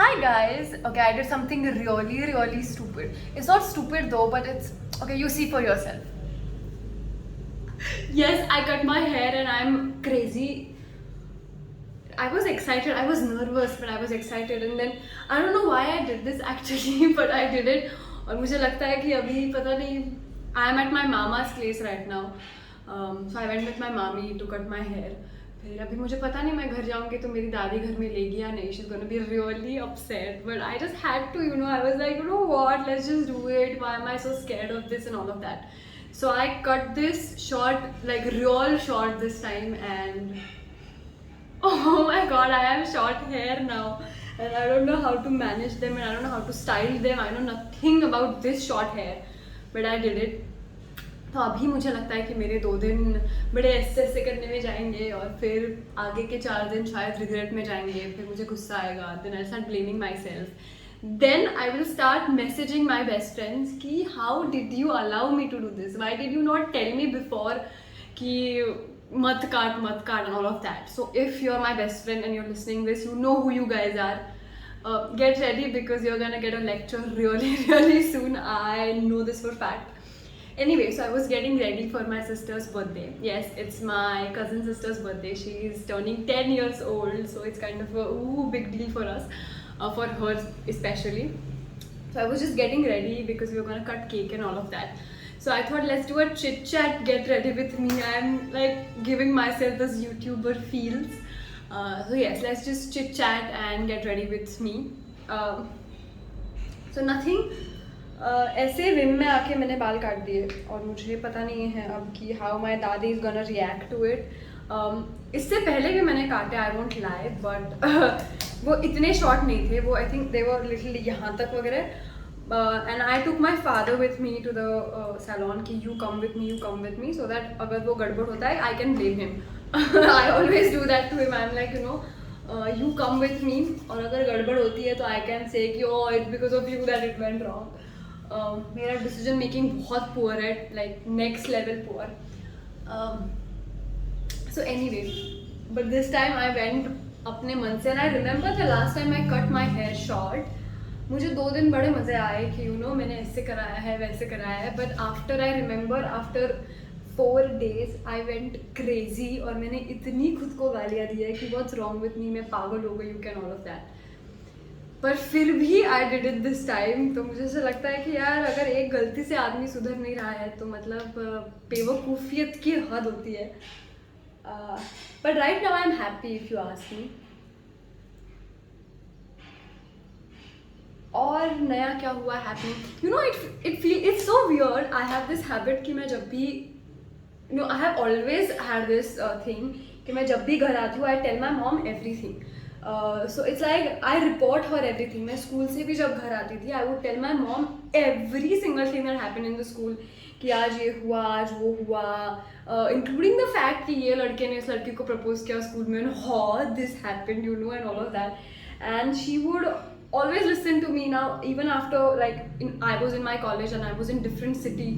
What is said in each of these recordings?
Hi guys. Okay, I did something really stupid. It's not stupid though, but it's okay. You see for yourself. Yes, I cut my hair and I'm crazy. I was excited. I was nervous, but I was excited. And then I don't know why I did this actually, but I did it. और मुझे लगता है कि अभी पता नहीं. I am at my mama's place right now. So I went with my mommy to cut my hair. फिर अभी मुझे पता नहीं मैं घर जाऊंगी तो मेरी दादी घर में लेगी या नहीं. She's gonna be really upset. But I just had to, I was like, you know what? Let's just do it. Why am I so scared of this and all of that? So I cut this short, like real short this time, and oh my god, I have short hair now. And I don't know how to manage them and I don't know how to style them. I know nothing about this short hair. But I did it. तो अभी मुझे लगता है कि मेरे 2 दिन बड़े ऐसे करने में जाएंगे और फिर आगे के 4 दिन शायद रिग्रेट में जाएंगे. फिर मुझे गुस्सा आएगा. Then I start blaming myself. Then I will start messaging my best friends कि how did you allow me to do this, why did you not tell me before कि मत काट and all of that. So if you're my best friend and you're listening this, you know who you guys are. Get ready because you're gonna get a lecture really soon. I know this for fact. Anyway, so I was getting ready for my sister's birthday. Yes, it's my cousin sister's birthday. She is turning 10 years old, so it's kind of a big deal for us, for her especially. So I was just getting ready because we were gonna cut cake and all of that. So I thought let's do a chit chat, get ready with me. I'm like giving myself this YouTuber feels. So yes, let's just chit chat and get ready with me. So nothing. ऐसे Vim में आके मैंने बाल काट दिए और मुझे पता नहीं है अब कि how my dadi is gonna react to it. इससे पहले भी मैंने काटे, आई वोंट लाई, बट वो इतने शॉर्ट नहीं थे. वो I think they were little यहाँ तक वगैरह. And I took my father with me to the salon कि you come with me so that अगर वो गड़बड़ होता है I can blame him. I always do that to him. I am like you come with me, और अगर गड़बड़ होती है तो आई कैन से कि oh it's because of you that it went wrong. मेरा डिसीजन मेकिंग बहुत पुअर है, like next level poor. So anyway, but this time I went अपने मन से. And I remember the last time I cut my hair short. मुझे 2 दिन बड़े मज़े आए कि मैंने ऐसे कराया है वैसे कराया है. But after I remember after 4 days I went crazy और मैंने इतनी खुद को गालियाँ दी है कि व्हाट्स रॉन्ग विथ मी, मैं पागल हो गई, you can all of that. पर फिर भी I did it this time. तो मुझे ऐसा लगता है कि यार अगर एक गलती से आदमी सुधर नहीं रहा है तो मतलब बेवकूफ़ियत की हद होती है. But right now I am happy if you ask me. और नया क्या हुआ happening, it's so weird. I have this habit कि मैं जब भी I have always had this thing कि मैं जब भी घर आती हूँ I tell my mom everything. So it's like I report her everything. मैं स्कूल से भी जब घर आती थी I would tell my mom every single thing that happened in the school कि आज ये हुआ, आज वो हुआ, including the fact कि ये लड़के ने इस लड़की को प्रपोज किया स्कूल में and how this happened, and all of that. And she would always listen to me. Now even after I was in my college and I was in different city,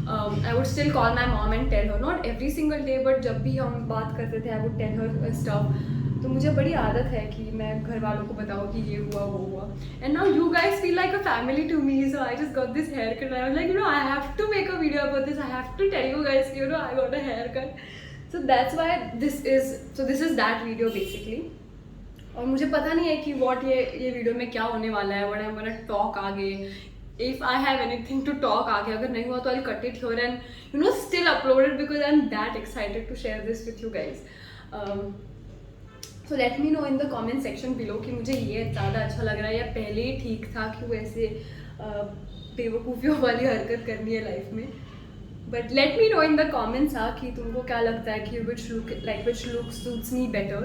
I would still call my mom and tell her, not every single day but जब भी हम बात करते थे I would tell her stuff. तो मुझे बड़ी आदत है कि मैं घर वालों को बताऊँ कि ये हुआ वो हुआ. And now you guys feel like a family to me. So I just got this haircut. I was like I have to make a video about this. I have to tell you guys I got a haircut. So that's why this is that video basically. और मुझे पता नहीं है कि ये video में क्या होने वाला है. What I am gonna talk आगे. If I have anything to talk आगे अगर नहीं हुआ तो I'll cut it here and still upload it because I'm that excited to share this with you guys. So let me know in the comment section below कि मुझे ये ज़्यादा अच्छा लग रहा है या पहले ही ठीक था कि वो ऐसे बेवकूफ़ियों वाली हरकत करनी है लाइफ में. But let me know in the comments कि तुमको क्या लगता है कि which look suits me better.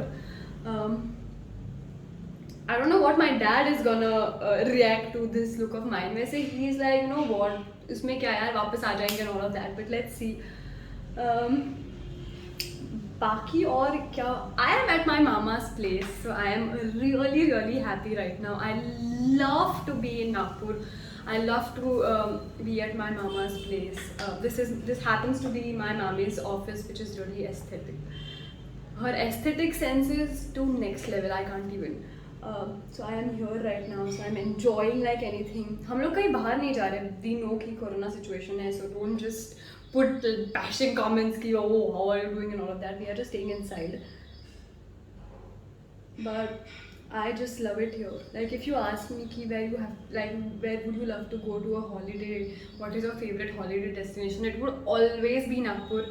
I don't know what my dad is gonna react to this look of mine. वैसे he is like what इसमें क्या यार वापस आ जाएंगे and all of that. But let's see. बाकी और क्या, आई एम एट माई मामा's place, so I am really happy right now. I love to be in Nagpur. I love to be at my mama's place. This happens to be my mommy's office, which is really aesthetic. Her aesthetic sense is to next level. I can't even. So I am here right now, so I'm enjoying like anything. हम लोग कहीं बाहर नहीं जा रहे. We know कि corona situation है, so don't just put bashing comments कि oh how are you doing and all of that. We are just staying inside. But I just love it here. Like if you ask me कि where would you love to go to a holiday? What is your favorite holiday destination? It would always be Nagpur.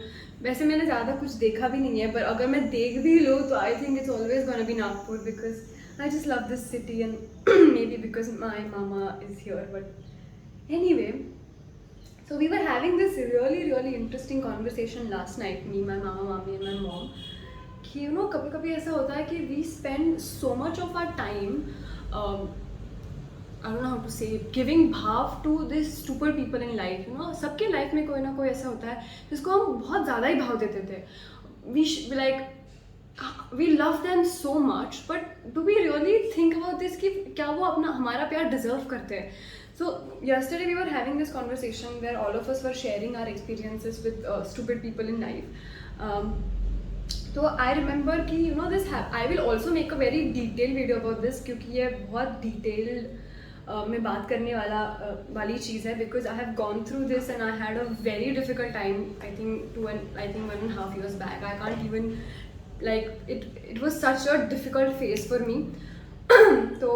वैसे मैंने ज़्यादा कुछ देखा भी नहीं है, पर अगर मैं देख भी लूँ तो I think it's always gonna be Nagpur because I just love this city and maybe because my mama is here. But anyway, so we were having this really interesting conversation last night, me, my mama, mommy and my mom. कि you know कभी कभी ऐसा होता है कि we spend so much of our time I don't know how to say it, giving भाव to these stupid people in life. You know सबके life में कोई ना कोई ऐसा होता है जिसको हम बहुत ज़्यादा ही भाव देते थे. We love them so much, but do we really think about this कि क्या वो अपना हमारा प्यार deserve करते हैं? So yesterday we were having this conversation where all of us were sharing our experiences with stupid people in life. So I remember कि you know I will also make a very detailed video about this क्योंकि ये बहुत detailed में बात करने वाली चीज़ है because I have gone through this and I had a very difficult time. I think 1.5 years back. I can't even like it was such a difficult phase for me. so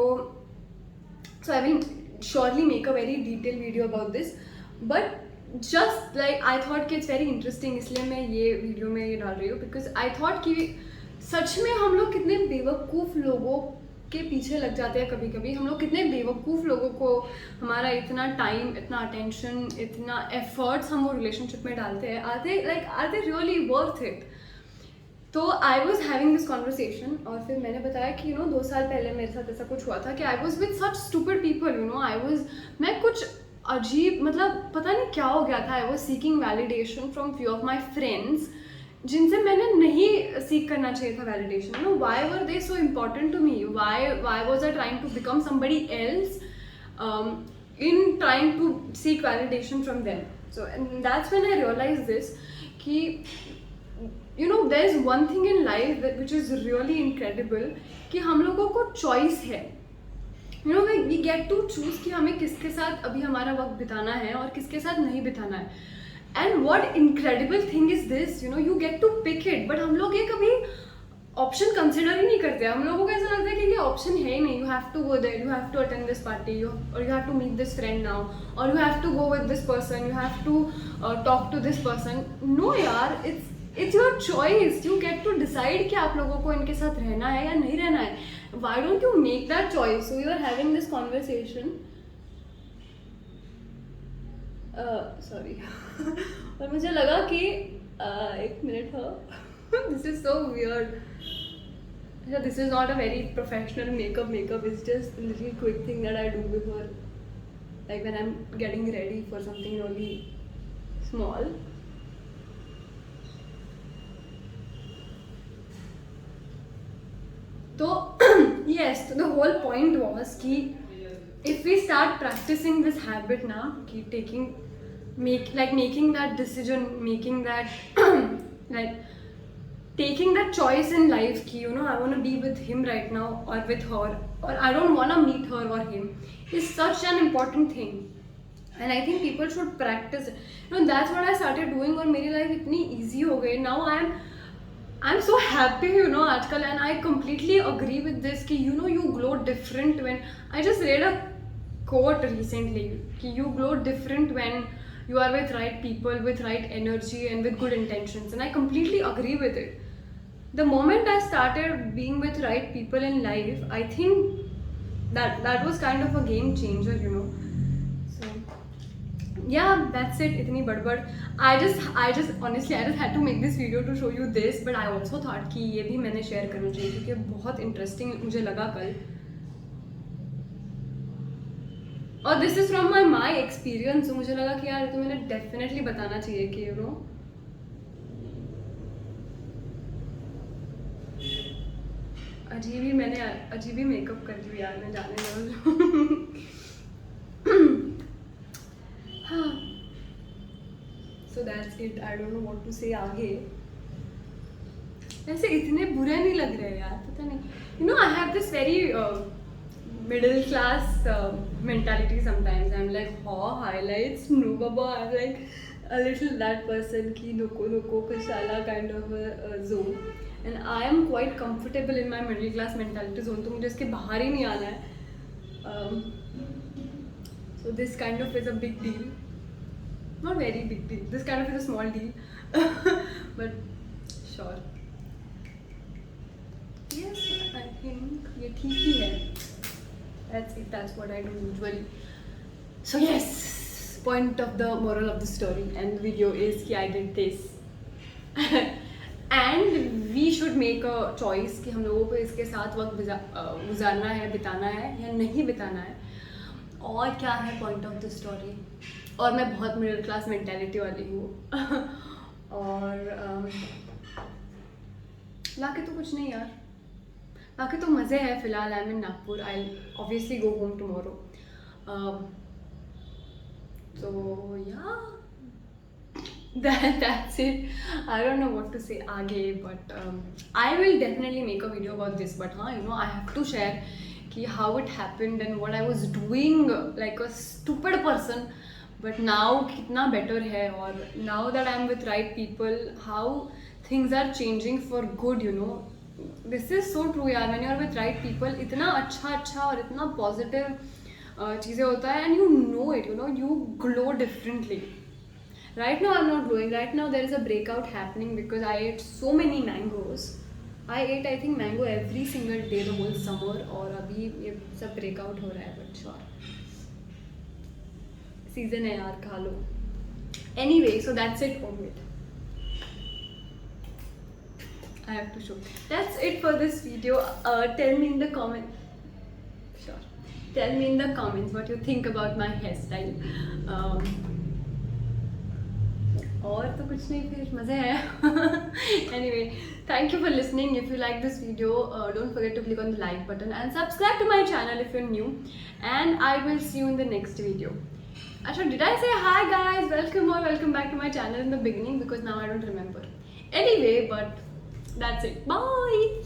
I will surely make a very detailed video about this, but just like I thought कि it's very interesting इसलिए मैं ये video में ये डाल रही हूँ because I thought कि सच में हम लोग कितने बेवकूफ़ लोगों के पीछे लग जाते हैं. कभी कभी हम लोग कितने बेवकूफ़ लोगों को हमारा इतना टाइम, इतना अटेंशन, इतना एफर्ट्स हम वो रिलेशनशिप में डालते हैं. Are they really worth it? तो I was having this conversation और फिर मैंने बताया कि यू नो 2 साल पहले मेरे साथ ऐसा कुछ हुआ था कि I was with such stupid people. You know मैं कुछ अजीब मतलब पता नहीं क्या हो गया था. I was seeking validation from few of my friends जिनसे मैंने नहीं सीख करना चाहिए था validation. You know why were they so important to me? Why was I trying to become somebody else in trying to seek validation from them. So and that's when I realized this कि you know there is one thing in life which is really incredible कि हम लोगों को choice है. You know we get to choose कि हमें किसके साथ अभी हमारा वक्त बिताना है और किसके साथ नहीं बिताना है. And what incredible thing is this, you know you get to pick it, but हम लोग ये कभी ऑप्शन कंसिडर ही नहीं करते. हम लोगों को ऐसा लगता है कि ये ऑप्शन है ही नहीं. You have to go there, you have to attend this party, और you have to meet this friend now, और you have to go with this person, you have to talk to this person. No यार, it's your choice. You get to decide कि आप लोगों को इनके साथ रहना है या नहीं रहना है. Why don't you make that choice? So you are having this conversation. Sorry और मुझे लगा कि एक मिनट हो. This is so weird. Yeah, this is not a very professional makeup. It's just a little quick thing that I do before, like when I'm getting ready for something really small. So yes, so the whole point was कि if we start practicing this habit now, कि making that decision, making that like taking that choice in life कि you know I want to be with him right now or with her, or I don't want to meet her or him, is such an important thing. And I think people should practice it. You know that's what I started doing और मेरी life इतनी easy हो गई. Now I'm so happy, you know आजकल. And I completely agree with this कि you know you glow different when, I just read a quote recently कि you glow different when you are with right people, with right energy and with good intentions. And I completely agree with it. The moment I started being with right people in life, I think that was kind of a game changer, you know. So yeah, that's it. Itni badbad. I just honestly I just had to make this video to show you this, but I also thought कि ये भी मैंने share करना चाहिए क्योंकि बहुत interesting मुझे लगा कल. और this is from my experience. तो मुझे लगा कि यार तो मैंने डेफिनेटली बताना चाहिए कि यू नो अजीब ही मेकअप कर लिया यार मैं जाने दो. हाँ, so that's it. I don't know what to say आगे. ऐसे इतने बुरे नहीं लग रहे यार, पता नहीं. You know, I have this very middle class mentality sometimes. I'm like, oh, highlights, no baba. I'm like a little that person ki loko kushala kind of a zone. And I am quite comfortable in my middle class mentality zone. तो मुझे इसके बाहर ही नहीं आना है. So this kind of is a big deal. Not very big deal. This kind of is a small deal. But sure. Yes, I think ये ठीक ही है. That's it. That's what I do usually. So yes, point of the moral of the story and the video is कि I did this. And we should make a choice कि हम लोगों को इसके साथ वक्त गुजारना है, बिताना है या नहीं बिताना है. और क्या है point of the story? और मैं बहुत middle class mentality वाली हूँ. और लाके तो कुछ नहीं यार. बाकी तो मज़े है फ़िलहाल. I am in Nagpur. I obviously go home tomorrow. So yeah, that's it. I don't know what to say आगे, but I will definitely make a video about this. But हाँ, you know, I have to share कि how it happened and what I was doing like a stupid person. But now कितना better है, और now that I'm with right people, how things are changing for good, you know. This is so true यार. when you are with right people इतना अच्छा और इतना positive चीज़ें होता है, and you know it, you know, you glow differently. Right now I'm not glowing. Right now there is a breakout happening because I ate so many mangoes. I ate I think mango every single day the whole summer, और अभी ये सब breakout हो रहा है. But sure, season है यार, खा लो. Anyway, so that's it. Oh wait, I have to show. That's it for this video. Tell me in the comments. Sure. Tell me in the comments what you think about my hairstyle. और तो कुछ नहीं, फिर मज़े है. Anyway, thank you for listening. If you like this video, don't forget to click on the like button and subscribe to my channel if you're new. And I will see you in the next video. Actually, did I say hi guys? Welcome back to my channel in the beginning, because now I don't remember. Anyway, but that's it. Bye.